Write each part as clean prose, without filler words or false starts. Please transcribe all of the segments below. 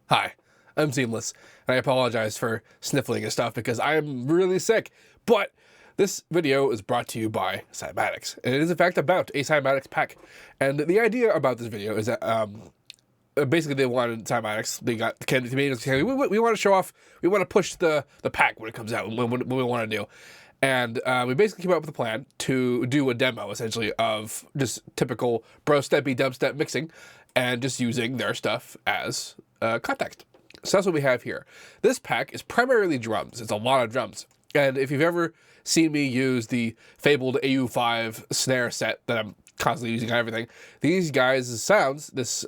Hi, I'm Seamless, and I apologize for sniffling and stuff because I am really sick, but this video is brought to you by Cymatics, and it is in fact about a Cymatics pack. And the idea about this video is that basically they wanted Cymatics, they got we want to show off, we want to push the pack when it comes out, what we want to do. And we basically came up with a plan to do a demo, essentially, of just typical Brostep-y dubstep mixing and just using their stuff as context. So that's what we have here. This pack is primarily drums. It's a lot of drums. And if you've ever seen me use the fabled AU5 snare set that I'm constantly using on everything, these guys' sounds, this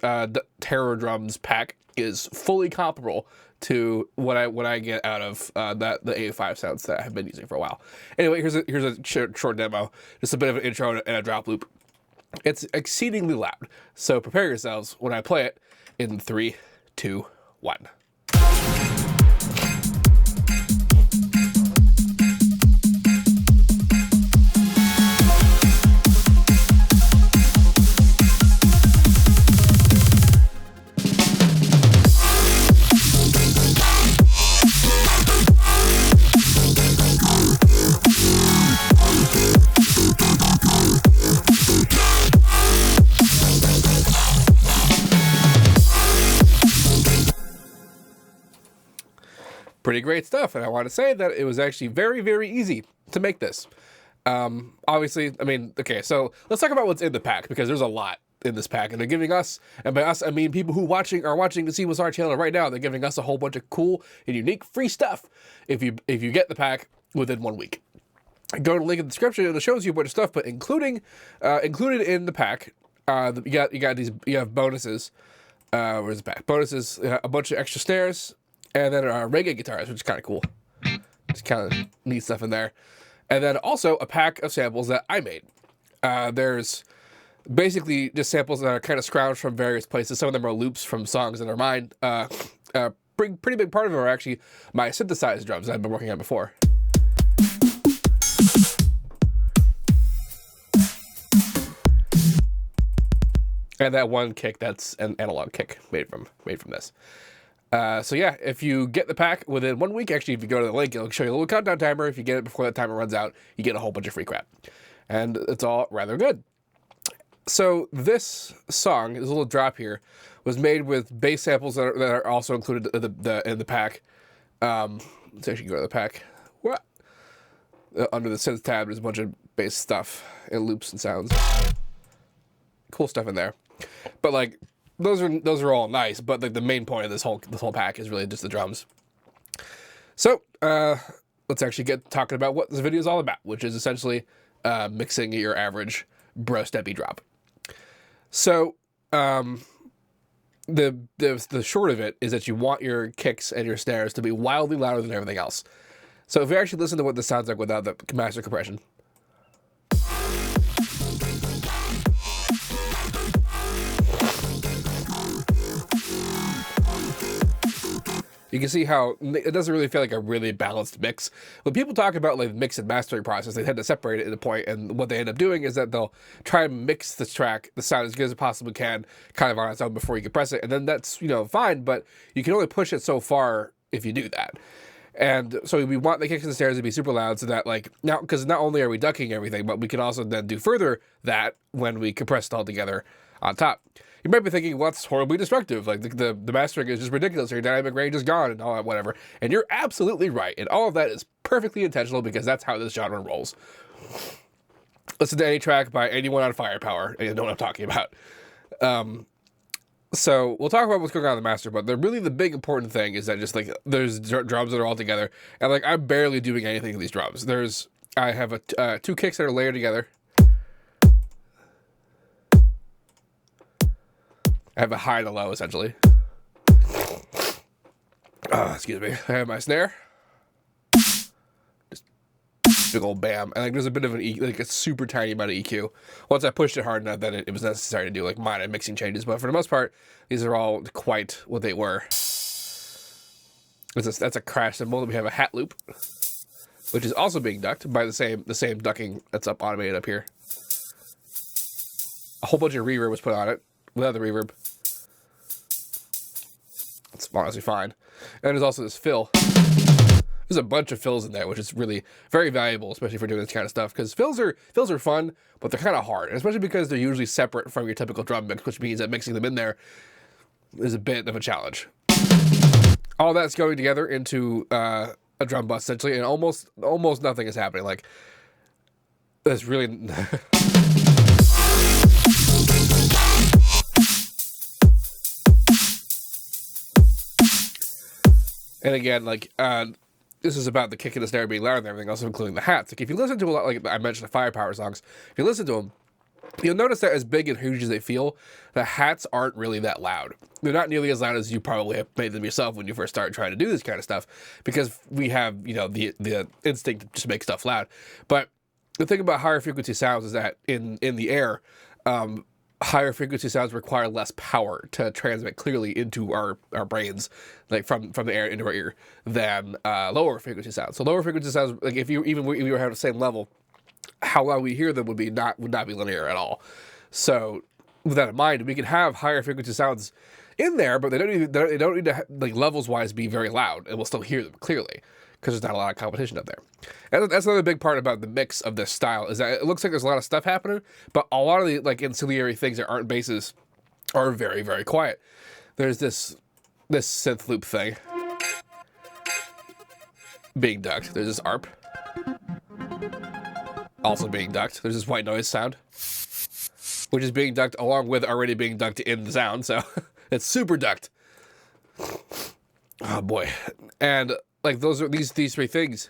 Terror Drums pack, is fully comparable to what I get out of the AU5 sounds that I've been using for a while. Anyway, here's a short demo, just a bit of an intro and a drop loop. It's exceedingly loud, so prepare yourselves when I play it in 3, 2, 1. Pretty great stuff, and I want to say that it was actually very, very easy to make this. Obviously, I mean, okay, so let's talk about what's in the pack, because there's a lot in this pack, and they're giving us, and by us, I mean people who are watching the SeamlessR channel right now, they're giving us a whole bunch of cool and unique free stuff if you get the pack within 1 week. Go to the link in the description, and it shows you a bunch of stuff, but included in the pack, you have bonuses. Where's the pack? Bonuses, a bunch of extra snares, and then reggae guitars, which is kind of cool. Just kind of neat stuff in there. And then also a pack of samples that I made. There's basically just samples that are kind of scrounged from various places. Some of them are loops from songs that are mine. Pretty big part of them are actually my synthesized drums that I've been working on before. And that one kick, that's an analog kick made from this. So yeah, if you get the pack within 1 week, actually, if you go to the link, it'll show you a little countdown timer. If you get it before that timer runs out, you get a whole bunch of free crap. And it's all rather good. So this song, this little drop here, was made with bass samples that are also included in the pack. Let's actually go to the pack. What? Under the synth tab, there's a bunch of bass stuff and loops and sounds. Cool stuff in there. But like, those are all nice, but like the main point of this whole pack is really just the drums. So let's actually get talking about what this video is all about, which is essentially mixing your average Brostep-y drop. So the short of it is that you want your kicks and your snares to be wildly louder than everything else. So if you actually listen to what this sounds like without the master compression. You can see how it doesn't really feel like a really balanced mix. When people talk about like mix and mastering process, they tend to separate it at a point, and what they end up doing is that they'll try and mix the track, the sound as good as it possibly can, kind of on its own before you compress it, and then that's, you know, fine, but you can only push it so far if you do that. And so we want the kicks and snares to be super loud so that, like, now, because not only are we ducking everything, but we can also then do further that when we compress it all together on top. You might be thinking, well, that's horribly destructive. Like, the mastering is just ridiculous. Your dynamic range is gone and all that, whatever. And you're absolutely right. And all of that is perfectly intentional because that's how this genre rolls. Listen to any track by anyone on Firepower, and you know what I'm talking about. So we'll talk about what's going on in the master, but the big important thing is that just, like, there's drums that are all together. And, like, I'm barely doing anything to these drums. I have two kicks that are layered together. I have a high and a low, essentially. Excuse me. I have my snare. Just big old bam. And like, there's a bit of an like a super tiny amount of EQ. Once I pushed it hard enough, then it was necessary to do like minor mixing changes. But for the most part, these are all quite what they were. That's a crash cymbal. We have a hat loop, which is also being ducked by the same ducking that's automated up here. A whole bunch of reverb was put on it without the reverb. It's honestly fine. And there's also this fill. There's a bunch of fills in there, which is really very valuable, especially for doing this kind of stuff, because fills are fun, but they're kind of hard, and especially because they're usually separate from your typical drum mix, which means that mixing them in there is a bit of a challenge. All that's going together into a drum bus, essentially, and almost nothing is happening. Like, that's really... And again, like, this is about the kick and the snare being loud and everything else, including the hats. Like, if you listen to a lot, like I mentioned, the Firepower songs, if you listen to them, you'll notice that as big and huge as they feel, the hats aren't really that loud. They're not nearly as loud as you probably have made them yourself when you first started trying to do this kind of stuff, because we have, you know, the instinct to just make stuff loud. But the thing about higher frequency sounds is that in the air, higher frequency sounds require less power to transmit clearly into our brains, like from the air into our ear, than lower frequency sounds. So lower frequency sounds, like if we were having the same level, how loud we hear them would not be linear at all. So with that in mind, we can have higher frequency sounds in there, but they don't need to like levels wise be very loud, and we'll still hear them clearly because there's not a lot of competition up there. And that's another big part about the mix of this style, is that it looks like there's a lot of stuff happening, but a lot of the like ancillary things that aren't basses are very, very quiet. There's this synth loop thing being ducked. There's this ARP also being ducked. There's this white noise sound, which is being ducked along with already being ducked in the sound, so it's super ducked. Oh boy. And like these three things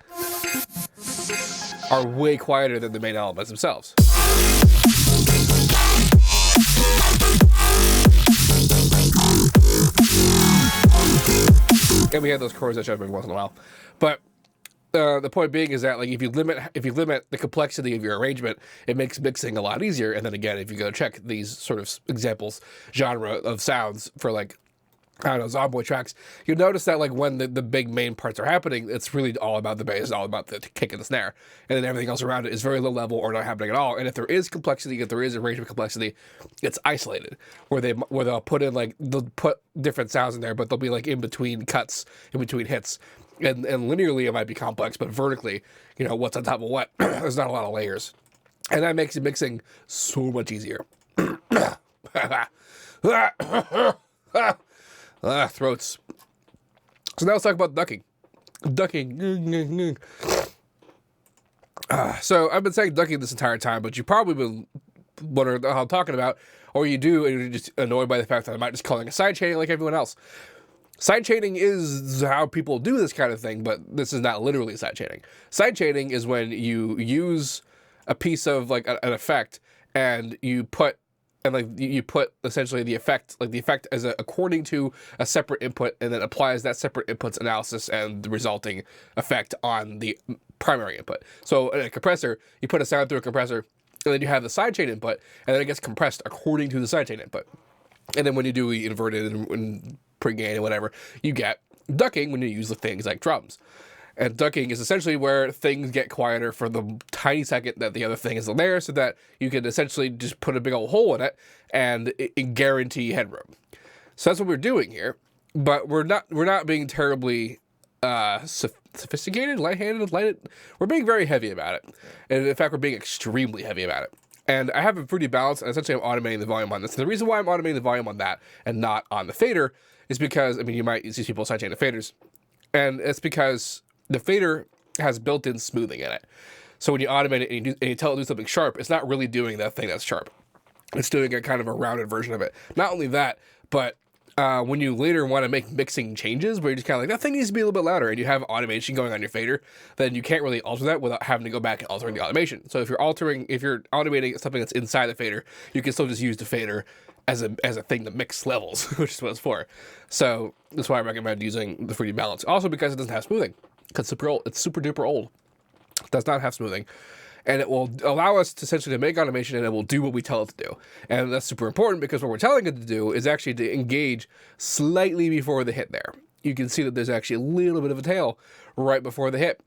are way quieter than the main elements themselves. And we have those chords that show up every once in a while. But the point being is that like if you limit the complexity of your arrangement, it makes mixing a lot easier. And then again, if you go check these sort of examples genre of sounds for like, I don't know, Zomboy tracks, you'll notice that like when the big main parts are happening, it's really all about the bass, all about the kick and the snare, and then everything else around it is very low level or not happening at all. And if there is complexity, if there is arrangement complexity, it's isolated, where they'll put in like, they'll put different sounds in there, but they'll be like in between cuts, in between hits, and linearly it might be complex, but vertically, you know, what's on top of what, there's not a lot of layers, and that makes mixing so much easier. Throats. So now let's talk about ducking. Ducking. So I've been saying ducking this entire time, but you probably been wondering how I'm talking about, or you do, and you're just annoyed by the fact that I'm not just calling it sidechaining like everyone else. Sidechaining is how people do this kind of thing, but this is not literally sidechaining. Sidechaining is when you use a piece of like an effect, and you put essentially the effect as according to a separate input, and then applies that separate input's analysis and the resulting effect on the primary input. So in a compressor, you put a sound through a compressor, and then you have the sidechain input, and then it gets compressed according to the sidechain input. And then when you do the inverted and pre-gain and whatever, you get ducking when you use the things like drums. And ducking is essentially where things get quieter for the tiny second that the other thing is there, so that you can essentially just put a big old hole in it and guarantee headroom. So that's what we're doing here, but we're not being terribly sophisticated, light-handed. We're being very heavy about it, and in fact, we're being extremely heavy about it. And I have it pretty balanced, and essentially I'm automating the volume on this. And the reason why I'm automating the volume on that and not on the fader is because, I mean, you might see people sidechain the faders, and it's because the fader has built-in smoothing in it. So when you automate it and you tell it to do something sharp, it's not really doing that thing that's sharp. It's doing a kind of a rounded version of it. Not only that, but when you later want to make mixing changes, where you're just kind of like, that thing needs to be a little bit louder, and you have automation going on your fader, then you can't really alter that without having to go back and altering the automation. So if you're automating something that's inside the fader, you can still just use the fader as a thing to mix levels, which is what it's for. So that's why I recommend using the 3D balance. Also because it doesn't have smoothing. Because it's super duper old. It does not have smoothing. And it will allow us to essentially make automation, and it will do what we tell it to do. And that's super important, because what we're telling it to do is actually to engage slightly before the hit there. You can see that there's actually a little bit of a tail right before the hit.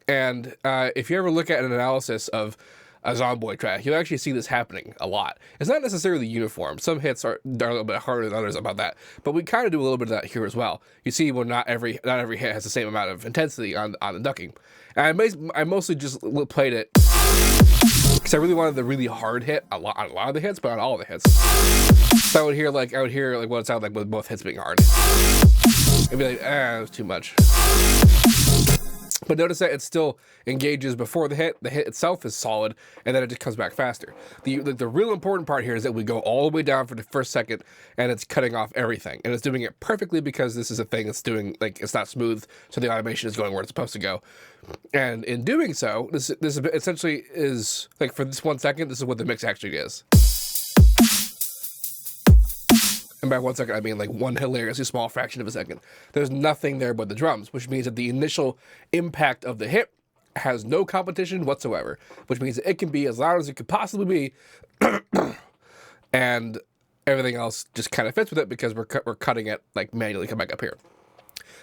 And if you ever look at an analysis of a Zomboid track, you'll actually see this happening a lot. It's not necessarily uniform. Some hits are a little bit harder than others about that, but we kind of do a little bit of that here as well. You see, well, not every hit has the same amount of intensity on the ducking. And I mostly just played it because I really wanted the really hard hit on a lot of the hits, but on all of the hits. So I would hear like what it sounded like with both hits being hard. It'd be like, it was too much. But notice that it still engages before the hit. The hit itself is solid, and then it just comes back faster. The real important part here is that we go all the way down for the first second, and it's cutting off everything. And it's doing it perfectly because this is a thing that's doing, like, it's not smooth, so the automation is going where it's supposed to go. And in doing so, this essentially is, like, for this 1 second, this is what the mix actually is. And by 1 second, I mean like one hilariously small fraction of a second. There's nothing there but the drums, which means that the initial impact of the hit has no competition whatsoever, which means that it can be as loud as it could possibly be, and everything else just kind of fits with it because we're cutting it like manually come back up here.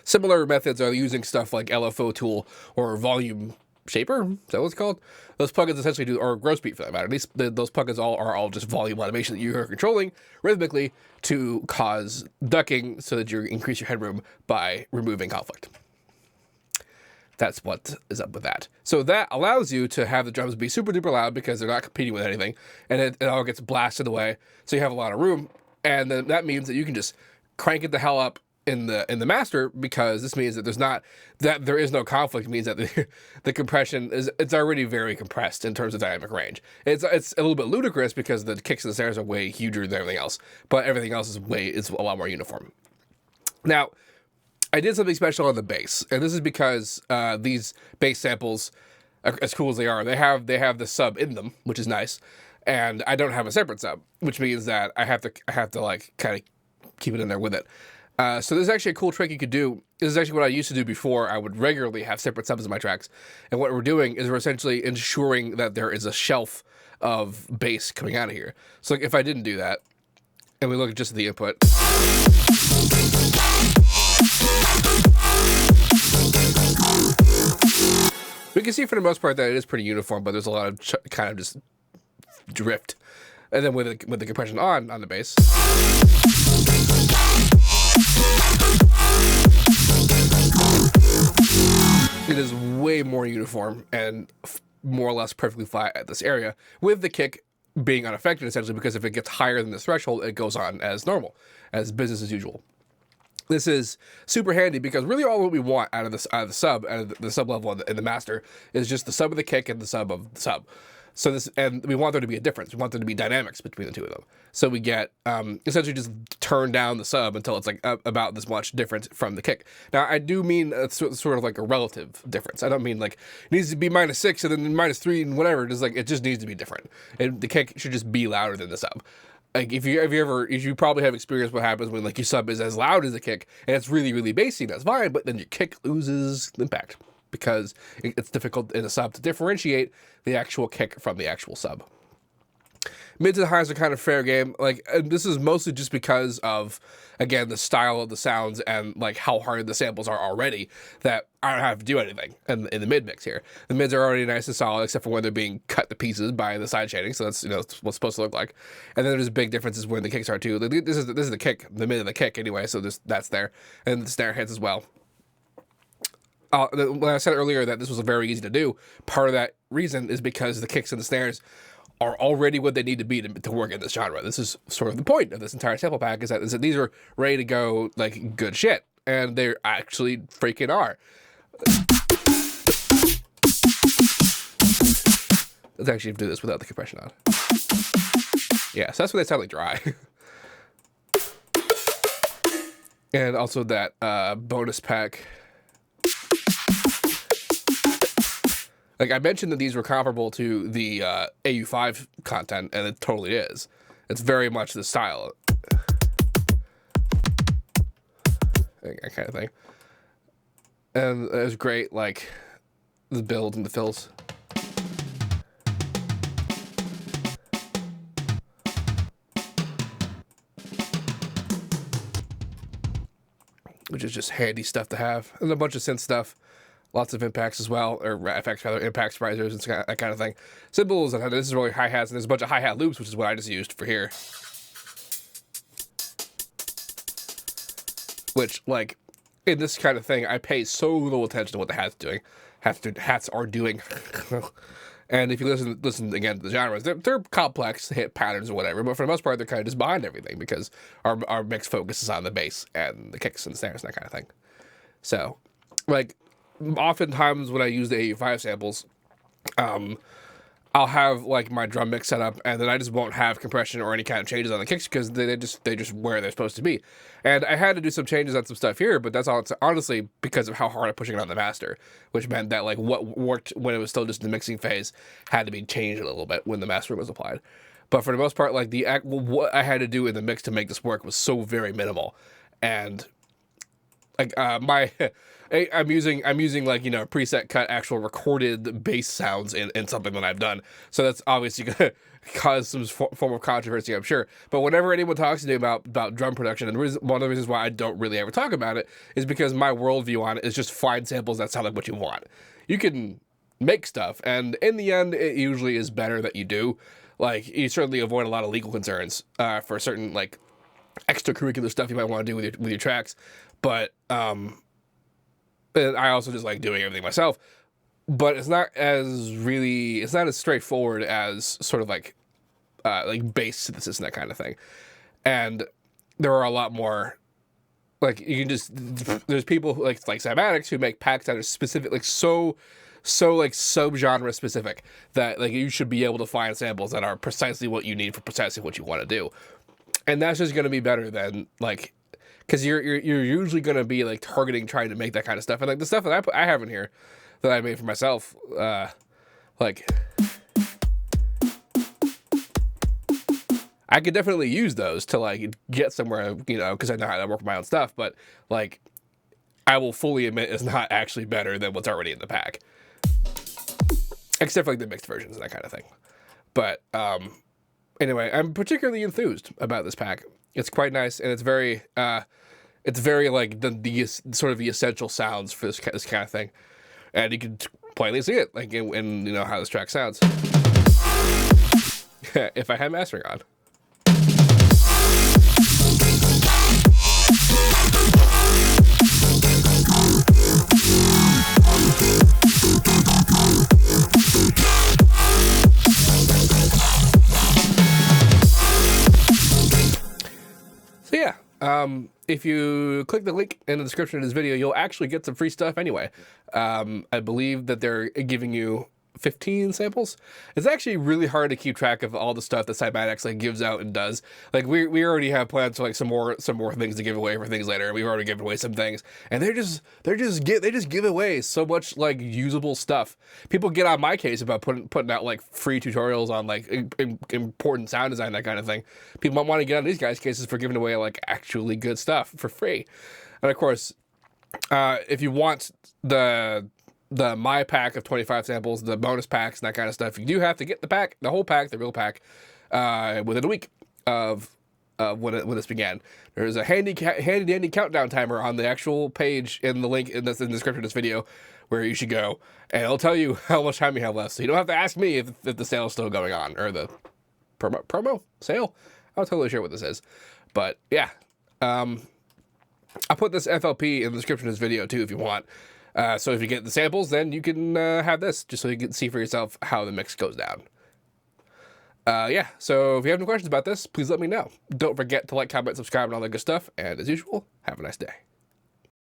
Similar methods are using stuff like LFO tool or volume shaper, is that what it's called? Those plugins essentially do, or gross beat for that matter. At least those plugins are all just volume automation that you are controlling rhythmically to cause ducking so that you increase your headroom by removing conflict. That's what is up with that. So that allows you to have the drums be super duper loud because they're not competing with anything, and it all gets blasted away, so you have a lot of room, and then that means that you can just crank it the hell up in the master, because this means that there is no conflict. It means that the compression it's already very compressed in terms of dynamic range. It's a little bit ludicrous because the kicks and the snares are way huger than everything else, but everything else is a lot more uniform. Now, I did something special on the bass, and this is because these bass samples, as cool as they are, they have the sub in them, which is nice, and I don't have a separate sub, which means that I have to like kind of keep it in there with it. So this is actually a cool trick you could do. This is actually what I used to do before. I would regularly have separate subs in my tracks. And what we're doing is we're essentially ensuring that there is a shelf of bass coming out of here. So like if I didn't do that, and we look at just the input, we can see for the most part that it is pretty uniform, but there's a lot of kind of just drift. And then with the compression on the bass, it is way more uniform and more or less perfectly flat at this area, with the kick being unaffected essentially, because if it gets higher than this threshold, it goes on as normal, as business as usual. This is super handy because really all that we want out of the sub, out of the sub level in the master, is just the sub of the kick and the sub of the sub. So this, and we want there to be a difference. We want there to be dynamics between the two of them. So we get essentially just turn down the sub until it's like about this much different from the kick. Now I do mean sort of like a relative difference. I don't mean like it needs to be -6 and then -3 and whatever. Just like it just needs to be different. And the kick should just be louder than the sub. Like if you probably have experienced what happens when like your sub is as loud as the kick and it's really really bassy, that's fine. But then your kick loses impact, because it's difficult in a sub to differentiate the actual kick from the actual sub. Mid to the highs are kind of fair game. Like, and this is mostly just because of, again, the style of the sounds and like how hard the samples are already, that I don't have to do anything in the mid mix here. The mids are already nice and solid, except for when they're being cut to pieces by the side shading. So that's that's what it's supposed to look like. And then there's big differences when the kicks are too. This is the kick, the mid of the kick anyway. So that's there, and the snare hits as well. When I said earlier that this was very easy to do, part of that reason is because the kicks and the snares are already what they need to be to work in this genre. This is sort of the point of this entire sample pack, is that these are ready to go, like, good shit. And they actually freaking are. Let's actually do this without the compression on. Yeah, so that's what they sound like dry. And also that bonus pack. Like, I mentioned that these were comparable to the AU5 content, and it totally is. It's very much the style. That kind of thing. And it was great, like, the build and the fills. Which is just handy stuff to have. And a bunch of synth stuff. lots of impacts as well, or effects rather, impacts, risers, and that kind of thing. Cymbals, and this is really hi-hats, and there's a bunch of hi-hat loops, which is what I just used for here. Which, like, in this kind of thing, I pay so little attention to what the hats are doing. And if you listen again to the genres, they're complex hit patterns or whatever, but for the most part, they're kind of just behind everything because our mix focuses on the bass and the kicks and snares and that kind of thing. So, like, oftentimes when I use the 85 samples, I'll have like my drum mix set up, and then I just won't have compression or any kind of changes on the kicks because they just where they're supposed to be. And I had to do some changes on some stuff here, but that's all. It's honestly because of how hard I'm pushing it on the master, which meant that like what worked when it was still just in the mixing phase had to be changed a little bit when the mastering was applied. But for the most part, like what I had to do in the mix to make this work was so very minimal, and like I'm using like, you know, preset cut actual recorded bass sounds in something that I've done. So that's obviously gonna cause some form of controversy, I'm sure. But whenever anyone talks to me about drum production, and one of the reasons why I don't really ever talk about it is because my worldview on it is just find samples that sound like what you want. You can make stuff, and in the end, it usually is better that you do. Like, you certainly avoid a lot of legal concerns for certain like extracurricular stuff you might want to do with your tracks. But I also just like doing everything myself. But it's not as straightforward as sort of like bass synthesis and that kind of thing. And there are a lot more, like, you can just, there's people like Cymatics who make packs that are specific, like so like sub-genre specific that like you should be able to find samples that are precisely what you need for precisely what you want to do. And that's just going to be better than like, because you're usually going to be like targeting trying to make that kind of stuff. And like the stuff that I have in here that I made for myself, like I could definitely use those to like get somewhere, you know, because I know how to work with my own stuff. But like, I will fully admit it's not actually better than what's already in the pack, except for like the mixed versions and that kind of thing. But anyway, I'm particularly enthused about this pack. It's quite nice, and it's very like the sort of the essential sounds for this kind of thing, and you can plainly see it like in you know how this track sounds. If I had mastering on. So yeah, if you click the link in the description of this video, you'll actually get some free stuff anyway. I believe that they're giving you 15 samples. It's actually really hard to keep track of all the stuff that Cymatics like gives out and does. Like we already have plans for like some more things to give away for things later. We've already given away some things, and they just give away so much like usable stuff. People get on my case about putting out like free tutorials on like important sound design, that kind of thing. People might want to get on these guys' cases for giving away like actually good stuff for free. And of course, if you want the my pack of 25 samples, the bonus packs and that kind of stuff, you do have to get the whole pack, the real pack, within a week of when this began. There's a handy dandy countdown timer on the actual page in the link in the description of this video where you should go, and it'll tell you how much time you have left. So you don't have to ask me if the sale is still going on, or the promo sale. I'm not totally sure what this is, but yeah. I'll put this FLP in the description of this video too if you want. So if you get the samples, then you can have this, just so you can see for yourself how the mix goes down. Yeah, so if you have any questions about this, please let me know. Don't forget to like, comment, subscribe, and all that good stuff. And as usual, have a nice day.